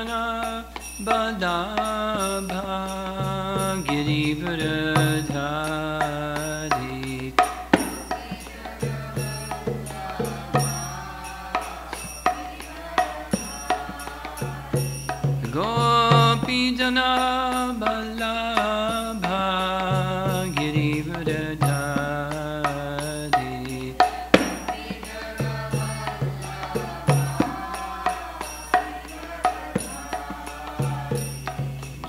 Gopijana Balabha Girivardhari Gopijana Balabha Girivardhari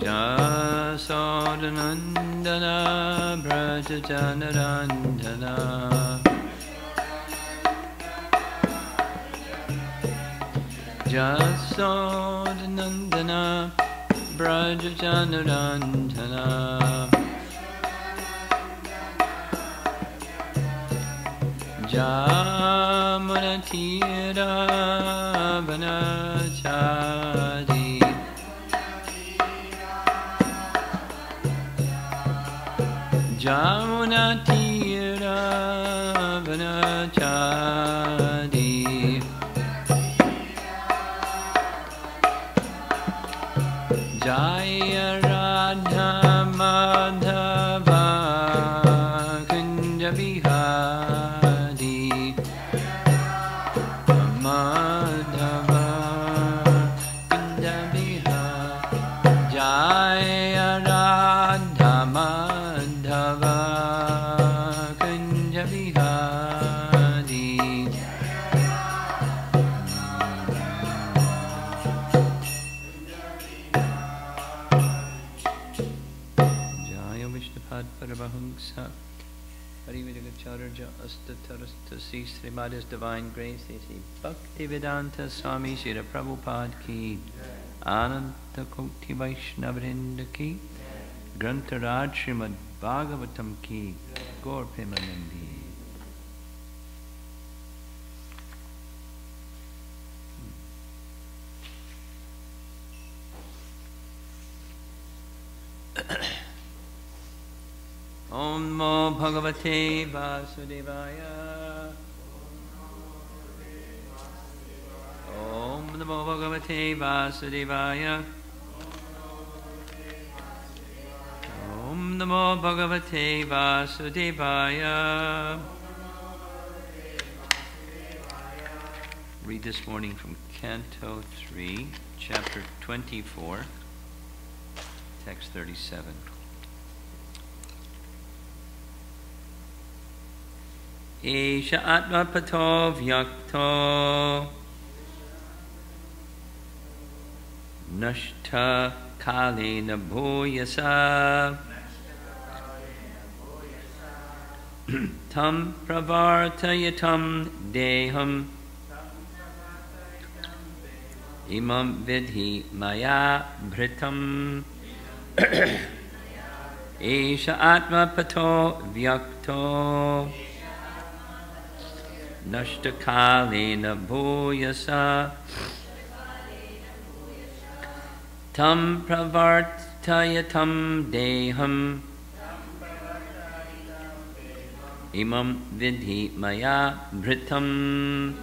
Jasodanandana Brajajanarandana Jasodanandana Brajajanarandana Jamunatira Vanachari Jamunatira Vanachari Jaya Radha Madhava Kunja Bihari Madhava Kunja Bihari Jaya Radha Madhava Kunja Bihari Jaya Vishnupad Parabahungsa Parivajagacharya Astatarasta Srimada's Divine Grace A.C. Bhaktivedanta Swami Srila Prabhupada Ki Ananta Koti Vaishnavrinda Ki Grantaraj Srimad Bhagavatam Ki Gaur Premanandi. Om Namo Bhagavate Vasudevaya. Om Namo Bhagavate Vasudevaya. Om Namo Bhagavate Vasudevaya. Read this morning from Canto 3, Chapter 24, Text 37. Esha Atmapato Vyakto Nashta Kalena Bhuyasa Tam Pravartayatam Deham Imam Vidhi Maya Bhritam Esha Atmapato Vyakto Nashtakalena Bhuyasa Tam Pravartayatam Deham Imam Vidhi Maya Bhritam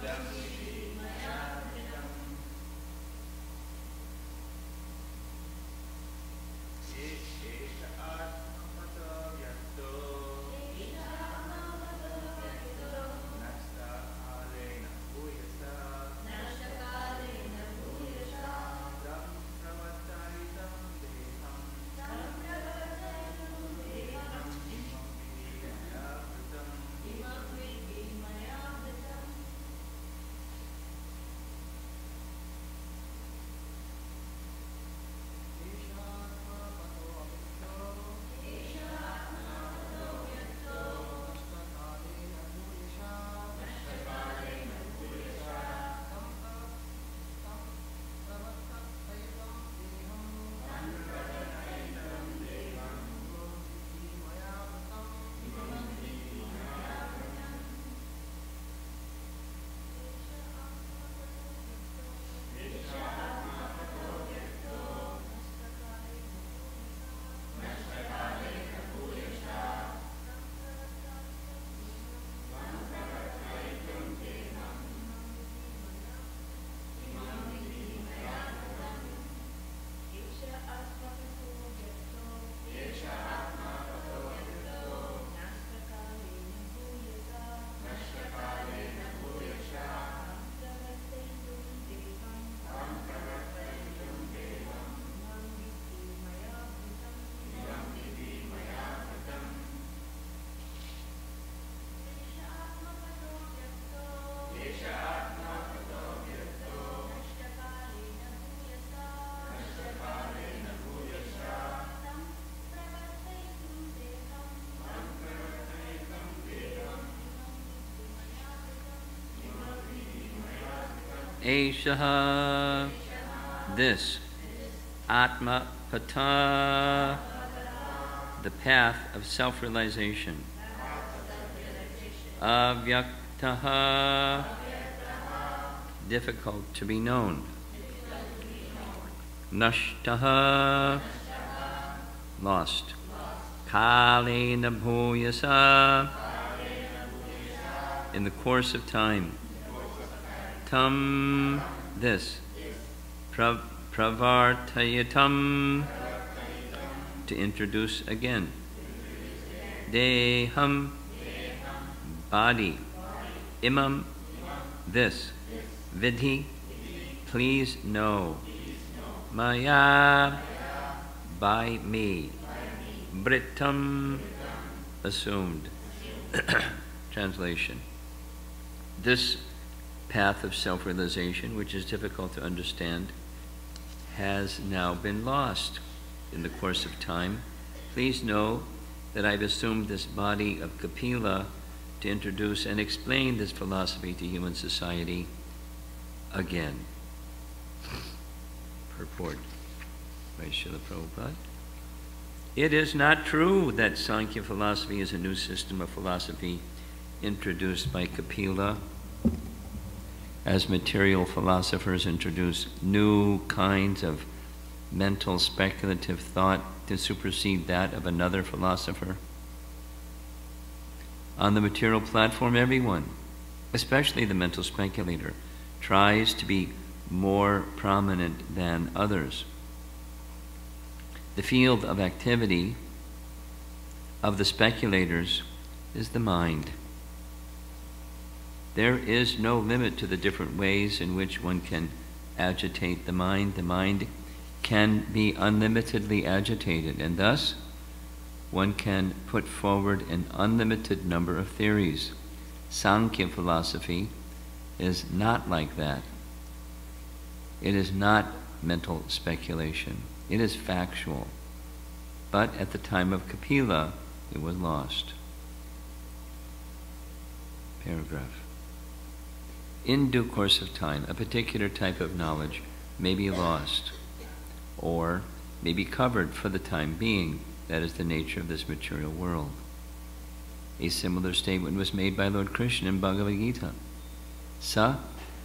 Eshaha, this, Atma Pata, the path of self-realization. Avyaktaha, difficult to be known. Nashtaha, lost. Kalena bhuyasa, in the course of time. Tam, this. Pravartayatam, to introduce again. Deham, body. Imam, this. Vidhi, please know. Maya, by me. Britam, assumed. Translation. This path of self-realization, which is difficult to understand, has now been lost in the course of time. Please know that I've assumed this body of Kapila to introduce and explain this philosophy to human society again. Purport by Srila Prabhupada. It is not true that Sankhya philosophy is a new system of philosophy introduced by Kapila, as material philosophers introduce new kinds of mental speculative thought to supersede that of another philosopher. On the material platform, everyone, especially the mental speculator, tries to be more prominent than others. The field of activity of the speculators is the mind. There is no limit to the different ways in which one can agitate the mind. The mind can be unlimitedly agitated, and thus one can put forward an unlimited number of theories. Sankhya philosophy is not like that. It is not mental speculation. It is factual. But at the time of Kapila, it was lost. Paragraph. In due course of time, a particular type of knowledge may be lost or may be covered for the time being. That is the nature of this material world. A similar statement was made by Lord Krishna in Bhagavad Gita. Sa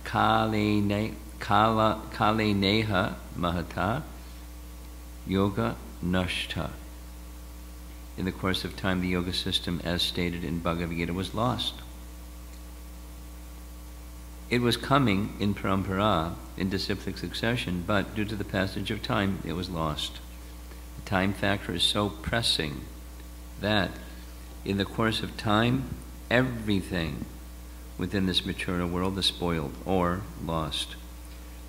kaleneha mahata yoga nashta. In the course of time, the yoga system, as stated in Bhagavad Gita, was lost. It was coming in parampara, in disciplic succession, but due to the passage of time, it was lost. The time factor is so pressing that in the course of time, everything within this material world is spoiled or lost.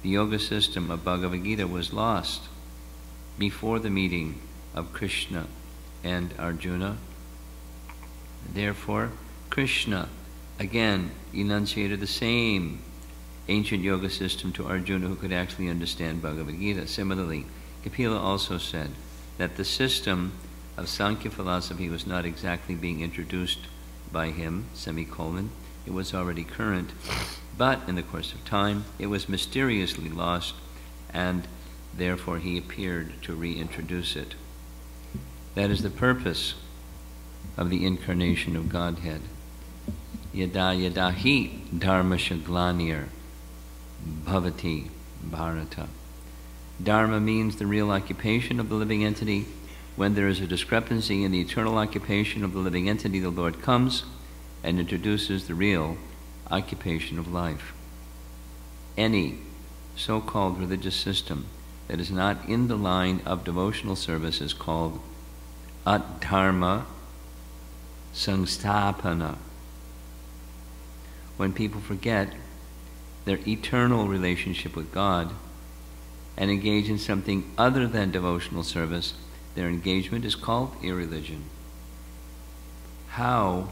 The yoga system of Bhagavad Gita was lost before the meeting of Krishna and Arjuna. Therefore, Krishna again enunciated the same ancient yoga system to Arjuna, who could actually understand Bhagavad Gita. Similarly, Kapila also said that the system of Sankhya philosophy was not exactly being introduced by him, semicolon. It was already current, but in the course of time, it was mysteriously lost, and therefore he appeared to reintroduce it. That is the purpose of the incarnation of Godhead. Yada yada hi dharma shaglanir bhavati bharata. Dharma means the real occupation of the living entity. When there is a discrepancy in the eternal occupation of the living entity, the Lord comes and introduces the real occupation of life. Any so-called religious system that is not in the line of devotional service is called adharma samstapana. When people forget their eternal relationship with God and engage in something other than devotional service, their engagement is called irreligion. How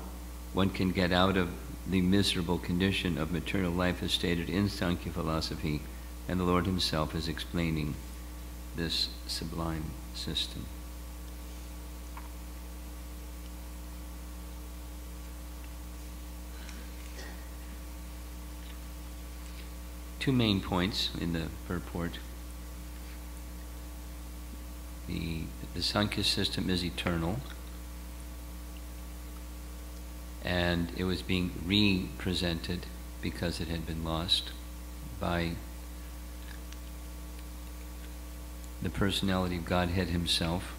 one can get out of the miserable condition of material life is stated in Sankhya philosophy, and the Lord himself is explaining this sublime system. two main points in the purport. The Sankhya system is eternal, and it was being represented because it had been lost by the personality of Godhead himself.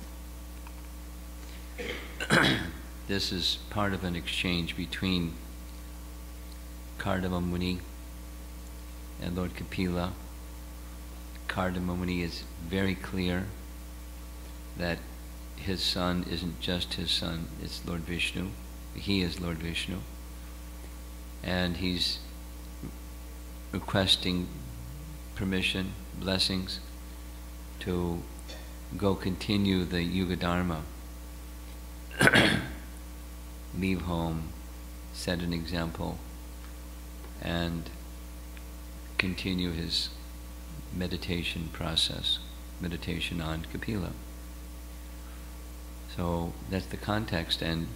This is part of an exchange between Kardama Muni and Lord Kapila. Kardama Muni is very clear that his son isn't just his son, it's Lord Vishnu. He is Lord Vishnu. And he's requesting permission, blessings, to go continue the Yuga Dharma. Leave home, set an example, and continue his meditation process, meditation on Kapila. So that's the context, and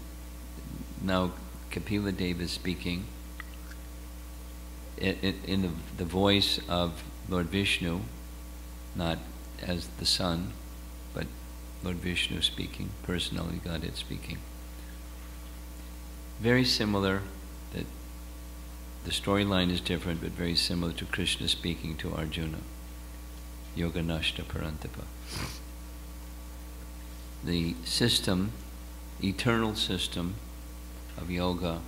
now Kapila Deva is speaking in the voice of Lord Vishnu, not as the son, but Lord Vishnu speaking, personally Godhead speaking. Very similar, that the storyline is different, but very similar to Krishna speaking to Arjuna. Yoga Nashta Parantapa. The system, eternal system of yoga,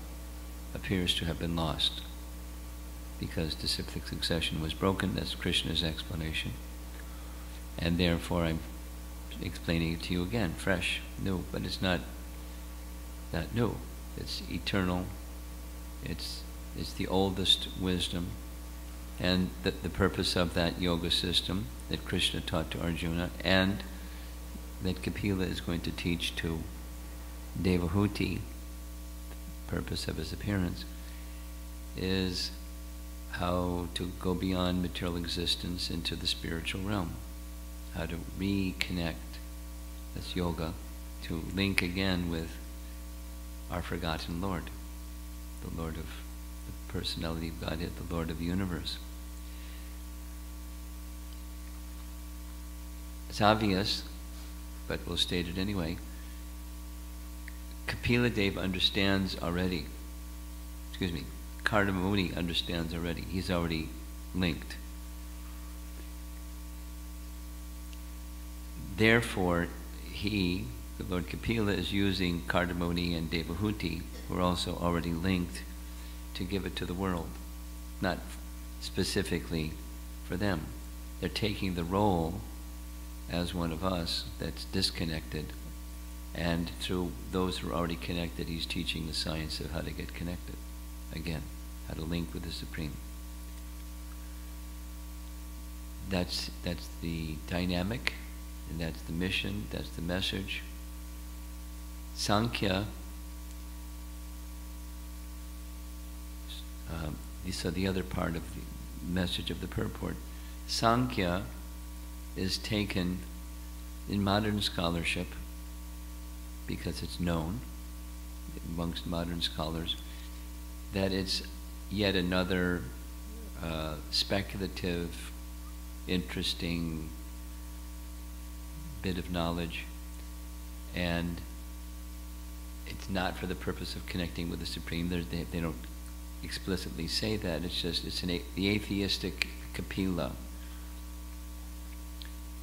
appears to have been lost because disciplic succession was broken. That's Krishna's explanation. And therefore I'm explaining it to you again, fresh, new, but it's not that new. It's eternal. It's the oldest wisdom. And the purpose of that yoga system that Krishna taught to Arjuna, and that Kapila is going to teach to Devahuti, the purpose of his appearance, is how to go beyond material existence into the spiritual realm, how to reconnect, that's yoga, to link again with our forgotten Lord, the Lord of the personality of Godhead, the Lord of the universe. It's obvious, but we'll state it anyway. Kapila Deva understands already, Kardama Muni understands already. He's already linked. Therefore, he, the Lord Kapila, is using Kardama Muni and Devahuti, who are also already linked, to give it to the world, not specifically for them. They're taking the role as one of us that's disconnected, and through those who are already connected, he's teaching the science of how to get connected again, how to link with the Supreme. That's the dynamic, and that's the mission, that's the message. Sankhya, so the other part of the message of the purport, Sankhya is taken in modern scholarship, because it's known amongst modern scholars that it's yet another speculative, interesting bit of knowledge, and it's not for the purpose of connecting with the Supreme. They don't explicitly say that. It's just the atheistic Kapila.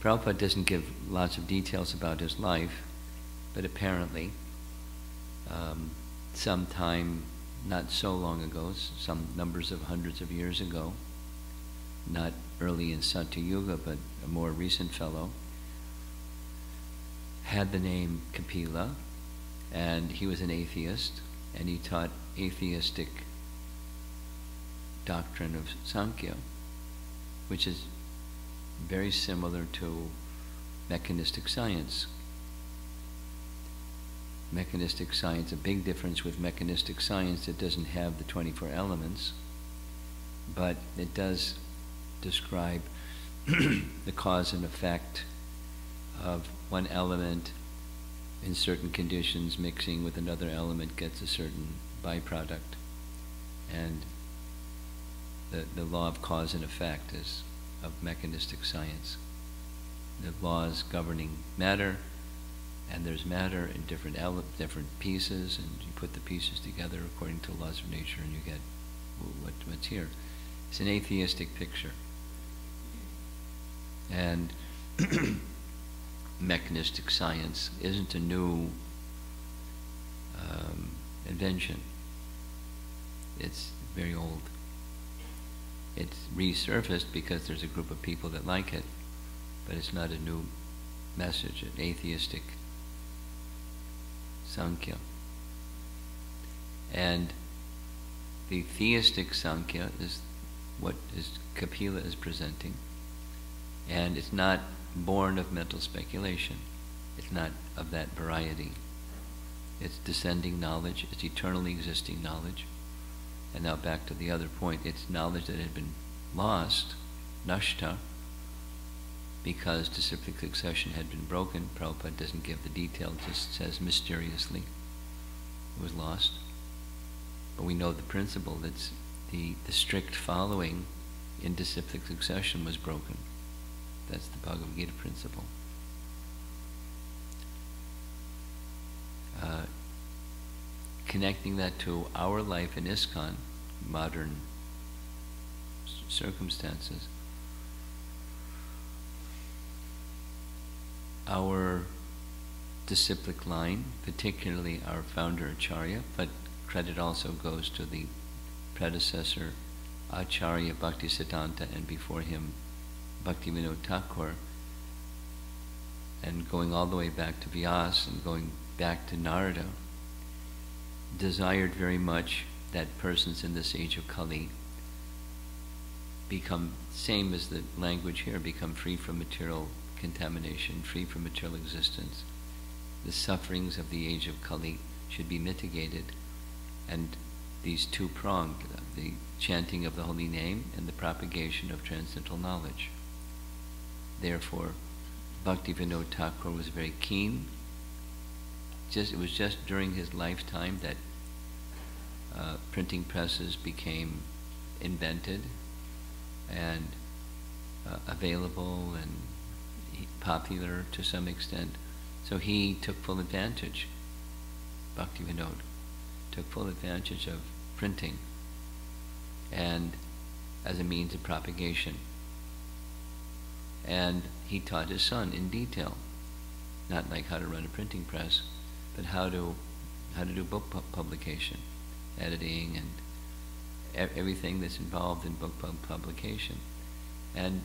Prabhupada doesn't give lots of details about his life, but apparently sometime not so long ago, some numbers of hundreds of years ago, not early in Satya Yuga, but a more recent fellow, had the name Kapila, and he was an atheist, and he taught atheistic doctrine of Sankhya, which is very similar to mechanistic science. Mechanistic science, a big difference with mechanistic science, it doesn't have the 24 elements, but it does describe the cause and effect of one element in certain conditions mixing with another element gets a certain byproduct. And the law of cause and effect is of mechanistic science. The laws governing matter, and there's matter in different pieces, and you put the pieces together according to the laws of nature, and you get what's here. It's an atheistic picture. And mechanistic science isn't a new invention. It's very old. It's resurfaced because there's a group of people that like it, but it's not a new message, an atheistic Sankhya. And the theistic Sankhya is what Kapila is presenting, and it's not born of mental speculation. It's not of that variety. It's descending knowledge, it's eternally existing knowledge. And now back to the other point, it's knowledge that had been lost, nashta, because disciplic succession had been broken. Prabhupada doesn't give the detail, just says mysteriously it was lost. But we know the principle, that the strict following in disciplic succession was broken. That's the Bhagavad Gita principle. Connecting that to our life in ISKCON, modern circumstances, our disciplic line, particularly our founder Acharya, but credit also goes to the predecessor Acharya Bhaktisiddhanta, and before him Bhaktivinoda Thakur, and going all the way back to Vyas and going back to Narada, desired very much that persons in this age of Kali become, same as the language here, become free from material contamination, free from material existence. The sufferings of the age of Kali should be mitigated, and these two-pronged, the chanting of the holy name and the propagation of transcendental knowledge. Therefore, Bhaktivinoda Thakur was very keen. It was just during his lifetime that printing presses became invented and available and popular to some extent. So he took full advantage, Bhaktivinoda took full advantage of printing and as a means of propagation. And he taught his son in detail, not like how to run a printing press, but how to do book publication, editing, and everything that's involved in book publication. And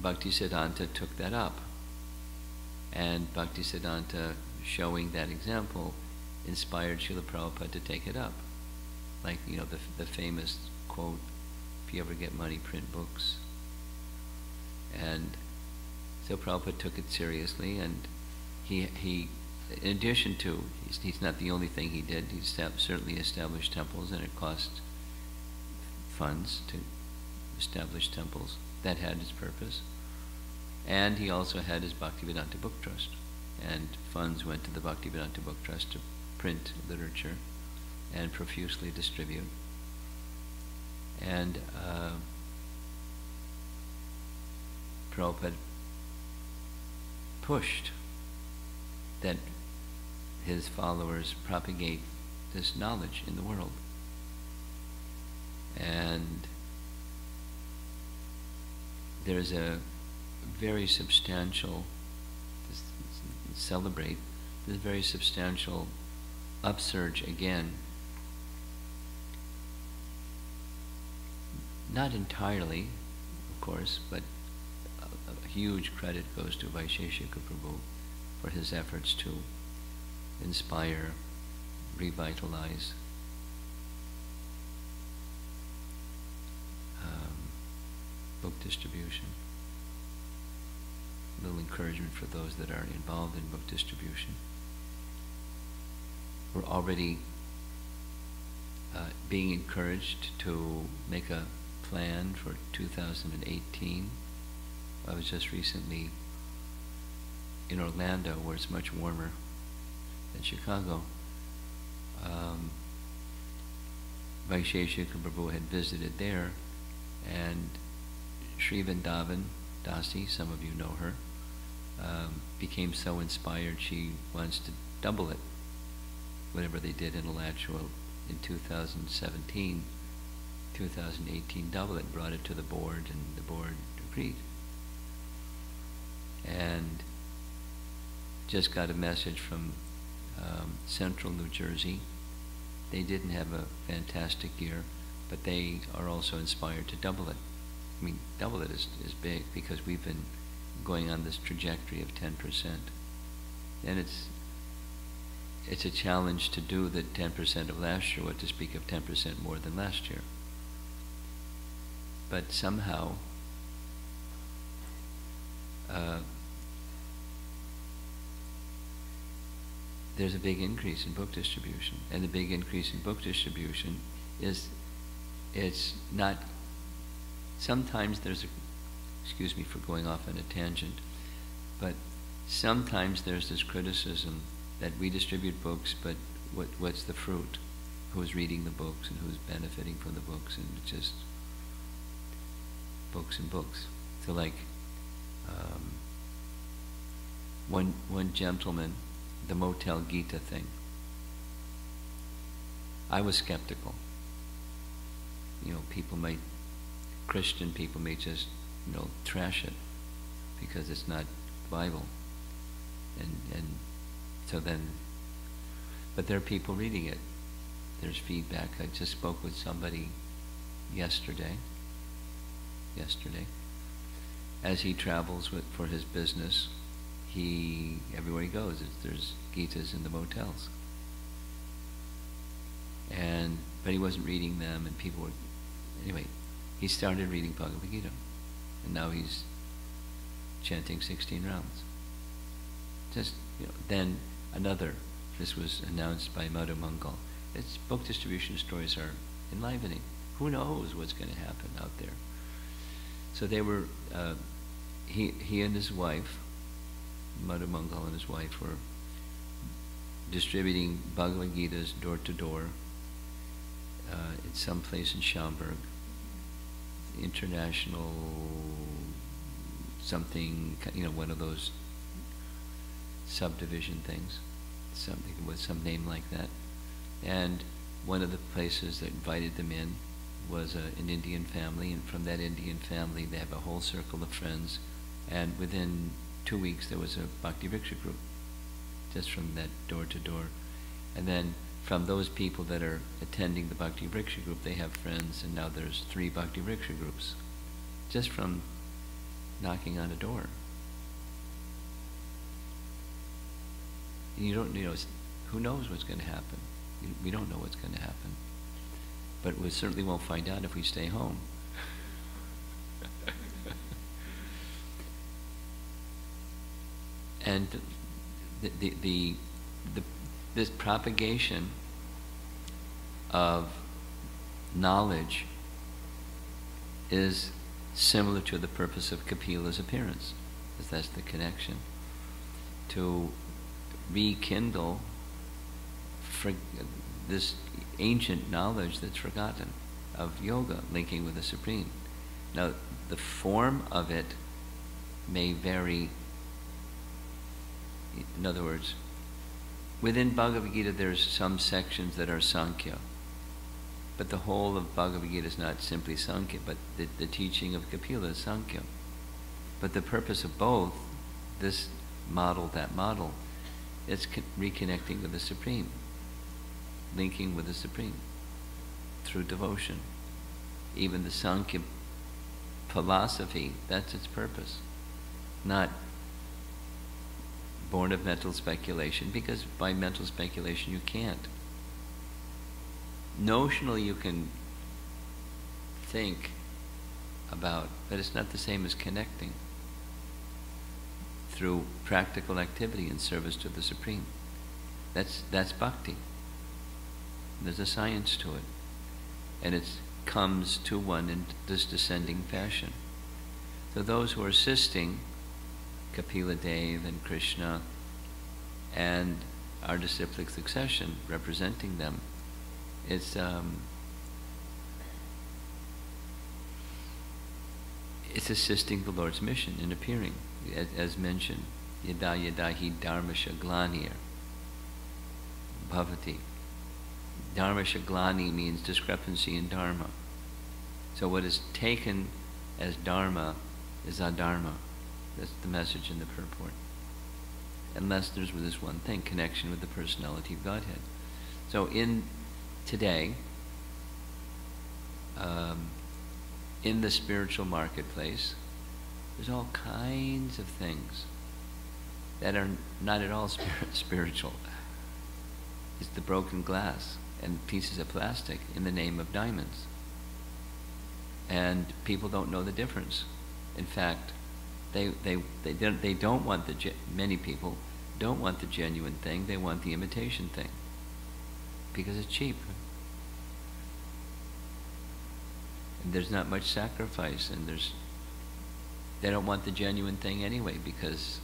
Bhaktisiddhanta took that up. And Bhaktisiddhanta, showing that example, inspired Srila Prabhupada to take it up. Like, the famous quote, if you ever get money, print books. And so Prabhupada took it seriously, and he in addition to, he's not the only thing he did, he certainly established temples, and it cost funds to establish temples. That had its purpose. And he also had his Bhaktivedanta Book Trust, and funds went to the Bhaktivedanta Book Trust to print literature and profusely distribute. And Prabhupada pushed that his followers propagate this knowledge in the world. And there's a very substantial, there's a very substantial upsurge again. Not entirely, of course, but a huge credit goes to Vaisheshika Prabhu for his efforts to inspire, revitalize book distribution. A little encouragement for those that are involved in book distribution. We're already being encouraged to make a plan for 2018. I was just recently in Orlando, where it's much warmer than Chicago, Vaisheshika Prabhu had visited there, and Sri Vrindavan Dasi, some of you know her, became so inspired she wants to double it. Whatever they did in Alachua in 2017, 2018, double it, brought it to the board, and the board agreed. And just got a message from Central New Jersey. They didn't have a fantastic year, but they are also inspired to double it. I mean, double it is big, because we've been going on this trajectory of 10%. And it's a challenge to do the 10% of last year, what to speak of 10% more than last year. But somehow, there's a big increase in book distribution. And the big increase in book distribution is, it's not, sometimes there's a, excuse me for going off on a tangent, but sometimes there's this criticism that we distribute books, but what's the fruit? Who's reading the books and who's benefiting from the books? And it's just books and books. So like one gentleman, the Motel Gita thing, I was skeptical. You know, Christian people may just, trash it because it's not Bible. And so then, but there are people reading it. There's feedback. I just spoke with somebody yesterday, as he travels for his business, everywhere he goes, there's Gitas in the motels. But he wasn't reading them, and people were, anyway, he started reading Bhagavad Gita, and now he's chanting 16 rounds. Just, then this was announced by Madhu Mangal. Its book distribution stories are enlivening. Who knows what's going to happen out there? So they were, he and his wife, Madhu Mangal and his wife, were distributing Bhagavad Gitas door to door in some place in Schaumburg, international something, one of those subdivision things, something with some name like that. And one of the places that invited them in was an Indian family, and from that Indian family they have a whole circle of friends, and within 2 weeks there was a Bhakti Vriksha group, just from that door to door. And then from those people that are attending the Bhakti Vriksha group, they have friends, and now there's 3 Bhakti Vriksha groups, just from knocking on a door. And you don't, who knows what's going to happen? We don't know what's going to happen. But we certainly won't find out if we stay home. And this propagation of knowledge is similar to the purpose of Kapila's appearance, because that's the connection, to rekindle this ancient knowledge that's forgotten of yoga, linking with the Supreme. Now, the form of it may vary. In other words, within Bhagavad Gita there's some sections that are Sankhya, but the whole of Bhagavad Gita is not simply Sankhya, but the teaching of Kapila is Sankhya. But the purpose of both, this model, that model, is reconnecting with the Supreme, linking with the Supreme through devotion. Even the Sankhya philosophy, that's its purpose. Not born of mental speculation, because by mental speculation you can't. Notionally you can think about, but it's not the same as connecting through practical activity in service to the Supreme. That's bhakti. There's a science to it, and it comes to one in this descending fashion. So those who are assisting Kapila Dev and Krishna and our disciplic succession, representing them, it's it's assisting the Lord's mission in appearing, as mentioned. Yada yada hi dharma shaglanir bhavati. Dharma shaglani means discrepancy in dharma. So what is taken as dharma is adharma. That's the message in the purport. Unless there's this one thing, connection with the personality of Godhead. So in today, in the spiritual marketplace, there's all kinds of things that are not at all spiritual. It's the broken glass and pieces of plastic in the name of diamonds. And people don't know the difference. In fact, they don't want many people don't want the genuine thing, they want the imitation thing. Because it's cheap. And there's not much sacrifice, and they don't want the genuine thing anyway, because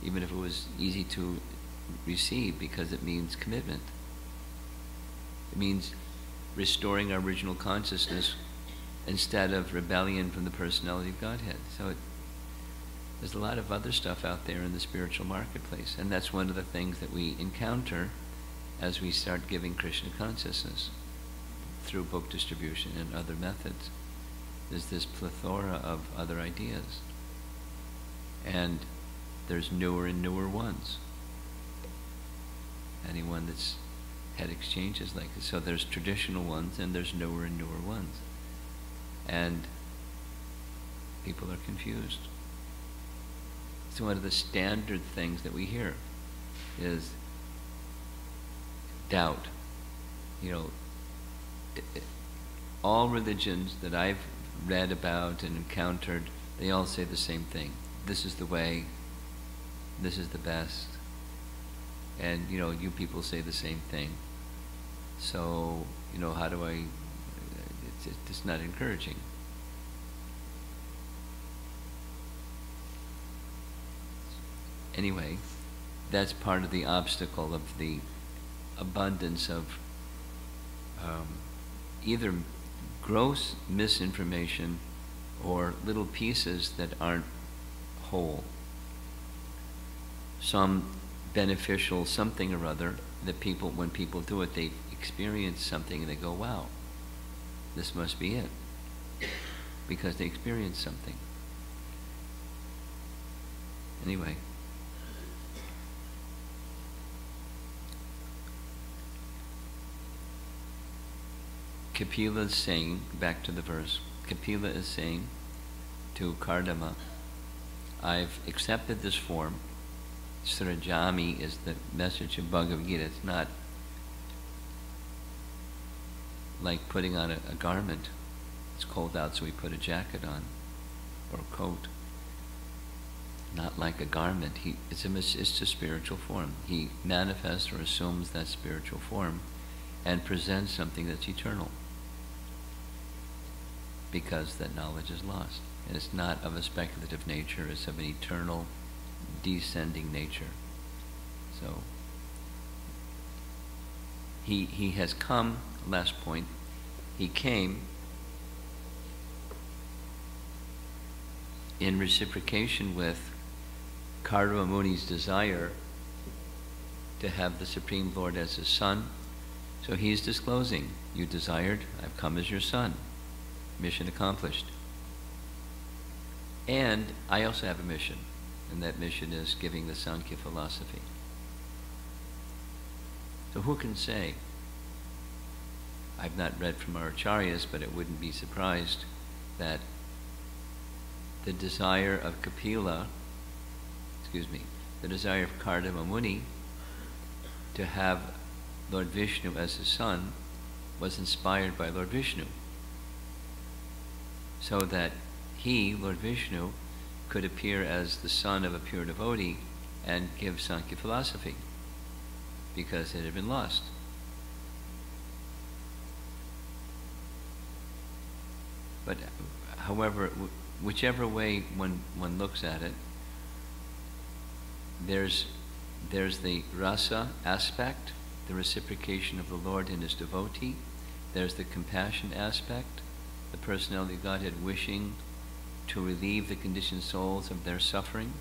even if it was easy to receive, because it means commitment. It means restoring our original consciousness instead of rebellion from the personality of Godhead. So there's a lot of other stuff out there in the spiritual marketplace, and that's one of the things that we encounter as we start giving Krishna consciousness through book distribution and other methods. There's this plethora of other ideas, and there's newer and newer ones. Anyone that's had exchanges like this. So there's traditional ones and there's newer and newer ones. And people are confused. So one of the standard things that we hear is doubt. You know, all religions that I've read about and encountered, they all say the same thing. This is the way, this is the best. And, you know, you people say the same thing. So, you know, how do I, it's not encouraging. Anyway, that's part of the obstacle of the abundance of either gross misinformation or little pieces that aren't whole. Some beneficial something or other that people, when people do it, they experience something and they go, wow, this must be it. Because they experience something. Anyway. Kapila is saying, back to the verse, Kapila is saying to Kardama, I've accepted this form. Srajami is the message of Bhagavad Gita. It's not like putting on a garment. It's cold out, so we put a jacket on or a coat. Not like a garment. It's a spiritual form. He manifests or assumes that spiritual form and presents something that's eternal, because that knowledge is lost. And it's not of a speculative nature, it's of an eternal, descending nature. So, he has come, last point, he came in reciprocation with Karma Muni's desire to have the Supreme Lord as his son. So he's disclosing, you desired, I've come as your son. Mission accomplished. And I also have a mission, and that mission is giving the Sankhya philosophy. So who can say? I've not read from our acharyas, but it wouldn't be surprised that the desire of Kapila, the desire of Kardama Muni to have Lord Vishnu as his son was inspired by Lord Vishnu, so that he, Lord Vishnu, could appear as the son of a pure devotee and give Sankhya philosophy, because it had been lost. But however, whichever way one looks at it, there's the rasa aspect, the reciprocation of the Lord in his devotee. There's the compassion aspect, the personality of Godhead wishing to relieve the conditioned souls of their suffering.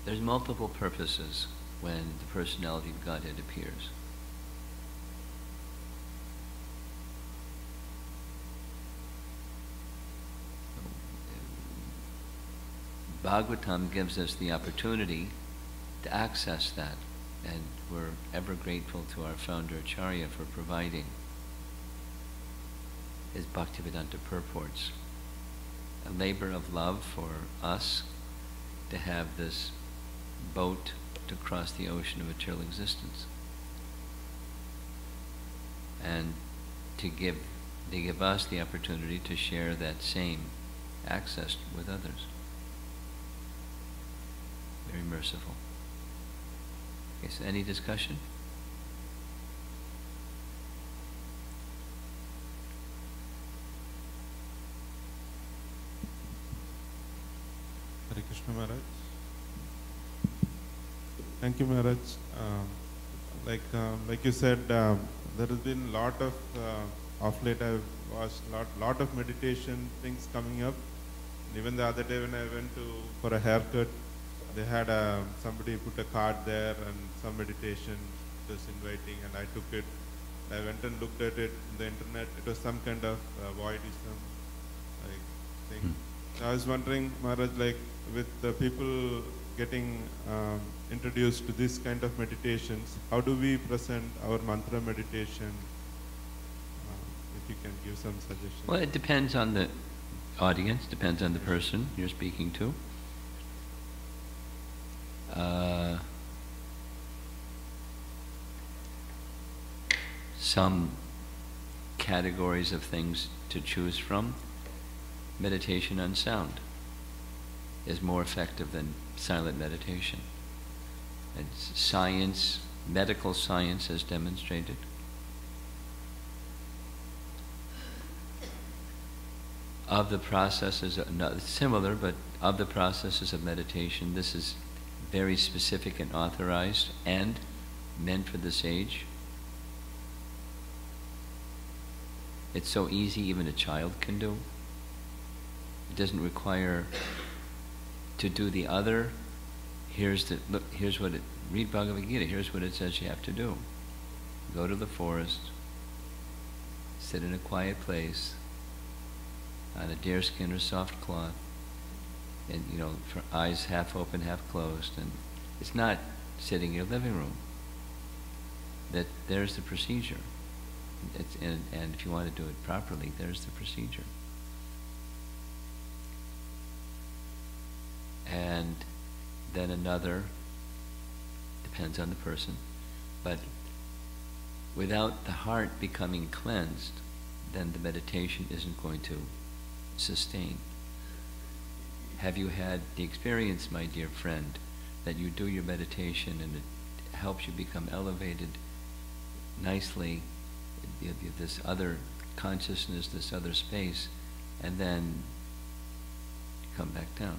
There's multiple purposes when the personality of Godhead appears. Bhagavatam gives us the opportunity to access that, and we're ever grateful to our founder Acharya for providing his Bhaktivedanta purports. A labor of love for us to have this boat to cross the ocean of material existence, and to give us the opportunity to share that same access with others. Very merciful. Okay, so any discussion? Hare Krishna Maharaj. Thank you, Maharaj. Like you said, there has been a lot of, of late I've watched lot of meditation things coming up. And even the other day when I went for a haircut, they had somebody put a card there and some meditation just inviting, and I took it. I went and looked at it on the internet. It was some kind of voidism thing. So I was wondering, Maharaj, like with the people getting introduced to this kind of meditations, how do we present our mantra meditation? If you can give some suggestions. Well, it depends on the audience, depends on the person you're speaking to. Some categories of things to choose from. Meditation on sound is more effective than silent meditation. And science, medical science has demonstrated. Of the processes, not similar, but of the processes of meditation, this is very specific and authorized and meant for this age. It's so easy, even a child can do. It doesn't require to do the other. Here's what it, read Bhagavad Gita, here's what it says you have to do. Go to the forest, sit in a quiet place, on a deerskin or soft cloth, and for eyes half open, half closed, and it's not sitting in your living room. There's the procedure. And if you want to do it properly, there's the procedure. And then another, depends on the person, but without the heart becoming cleansed, then the meditation isn't going to sustain. Have you had the experience, my dear friend, that you do your meditation and it helps you become elevated nicely, this other consciousness, this other space, and then you come back down?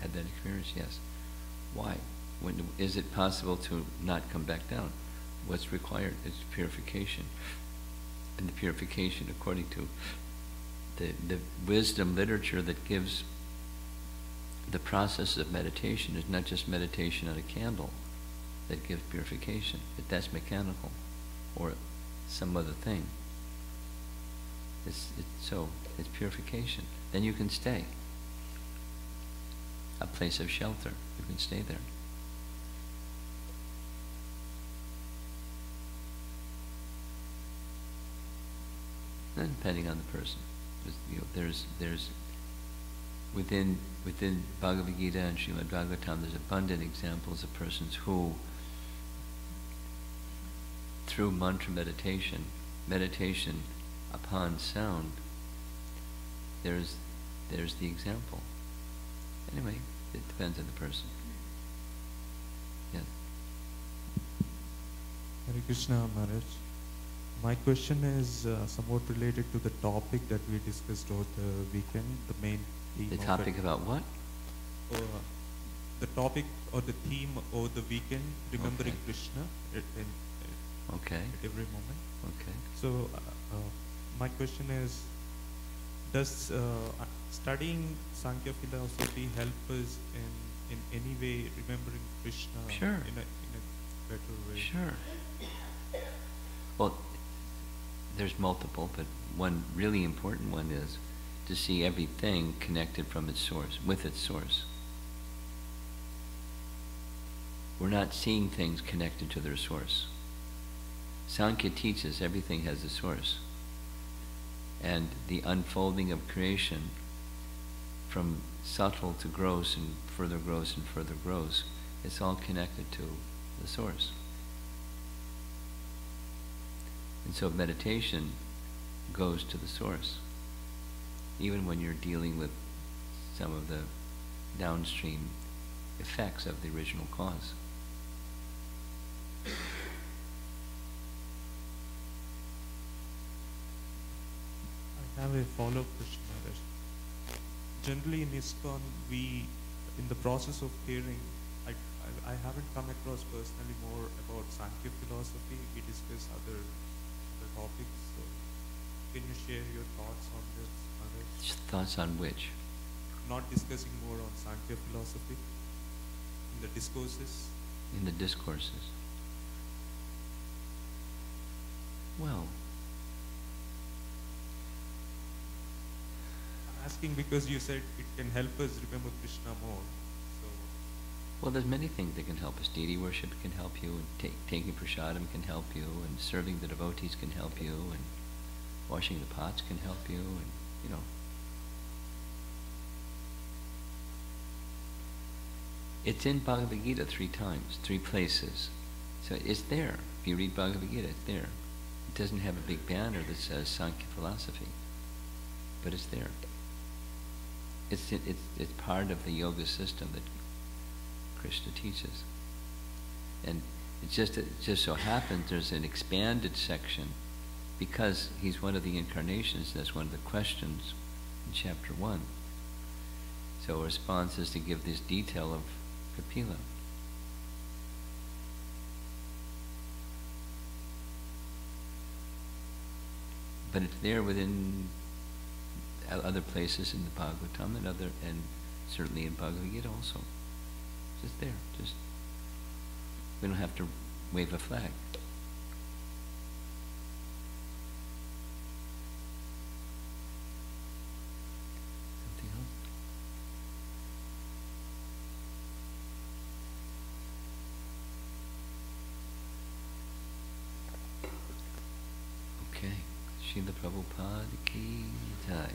Had that experience? Yes. Why? Is it possible to not come back down? What's required is purification. And the purification, according to the wisdom literature that gives the process of meditation, is not just meditation on a candle that gives purification. That's mechanical, or some other thing. It's purification. Then you can stay. A place of shelter. You can stay there. Then depending on the person, there's within Bhagavad Gita and Srimad Bhagavatam, there's abundant examples of persons who, through mantra meditation upon sound, there's the example. Anyway, it depends on the person. Yes. Hare Krishna Maharaj. My question is somewhat related to the topic that we discussed over the weekend, the main theme. The topic about what? The topic or the theme over the weekend, remembering Krishna. Okay. Okay. at every moment. Okay. So my question is, does studying Sankhya philosophy help us in any way remembering Krishna Sure. in a better way? Sure. Well, there's multiple, but one really important one is to see everything connected from its source, with its source. We're not seeing things connected to their source. Sankhya teaches everything has a source. And the unfolding of creation from subtle to gross and further grows and further grows, it's all connected to the source. And so meditation goes to the source. Even when you're dealing with some of the downstream effects of the original cause. I have a follow-up question, Maharaj. Generally in ISKCON, we, in the process of hearing, I haven't come across personally more about Sankhya philosophy. We discuss other topics. So can you share your thoughts on this, Maharaj? Thoughts on which? Not discussing more on Sankhya philosophy in the discourses. In the discourses. Well, I'm asking because you said it can help us remember Krishna more. So, well, there's many things that can help us. Deity worship can help you, and taking prasadam can help you, and serving the devotees can help you, and washing the pots can help you, and you know. It's in Bhagavad Gita 3 times, 3 places. So it's there. If you read Bhagavad Gita, it's there. It doesn't have a big banner that says Sankhya philosophy, but it's there. It's part of the yoga system that Krishna teaches. And it just so happens there's an expanded section because he's one of the incarnations. That's one of the questions in chapter 1. So a response is to give this detail of Kapila. But it's there within other places in the Bhagavatam and certainly in Bhagavad Gita also. It's just there. Just we don't have to wave a flag. Something else? Okay. Srila Prabhupada ki jai.